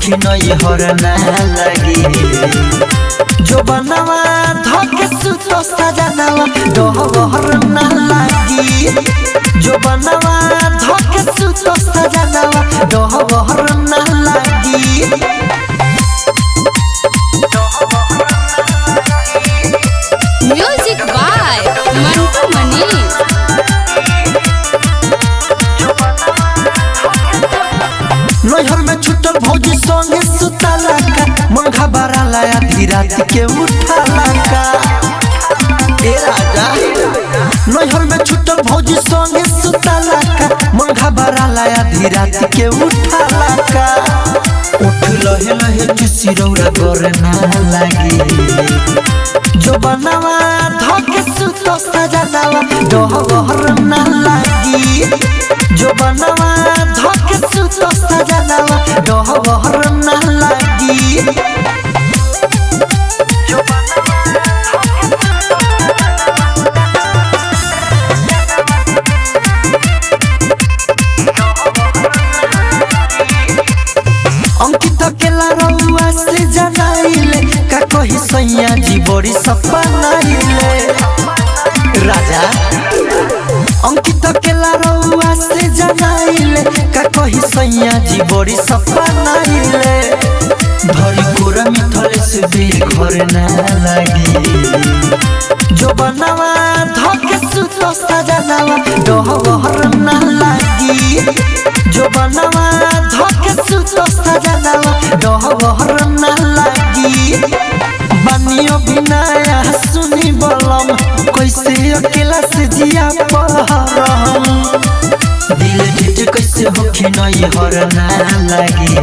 होखी नई हर ना लगी जो बनवा धके सुतो सजनवा डहर ना लगी जो बनवा धके सुतो सजनवा डहर ना लगी म्यूजिक बाय मंटू मनी। नैहर में छुटल भौजी संगे सुतला का मन घबराला आधी रात के उठला का ए राजा नैहर में छुटल भौजी संगे सुतला का मन घबराला आधी रात के उठला का उठ लहे लहे किसी रौरा करे ना लागी जो बनवा धके सुतो सजनवा डहर ना लागी जो बनवा धके सुतो सजनवा डहर ना लागी अंकित केला रउआ से जनाइले का कही सैया जी बड़ी सपनाइले राजा अंकित केला रउआ से जनाइले का कही सैया जी बड़ी सपनाइले धरी कोरा मिथले से भी घर ना लगी जो बनवा धके सुतो सजनवा डहर ना लगी जो बनवा धके सुतो सजनवा डहर ना लगी बनियो बिनाया सुनी बलम कैसे अकेला से जिया पहरम दिल ढिट कैसे होखी नई हर ना लगी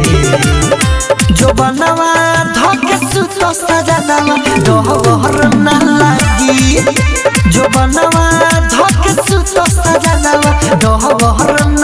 जो बनवा धके सुतो सजनवा डहर ना लगी जो बनवा धके सुतो सजनवा डहर ना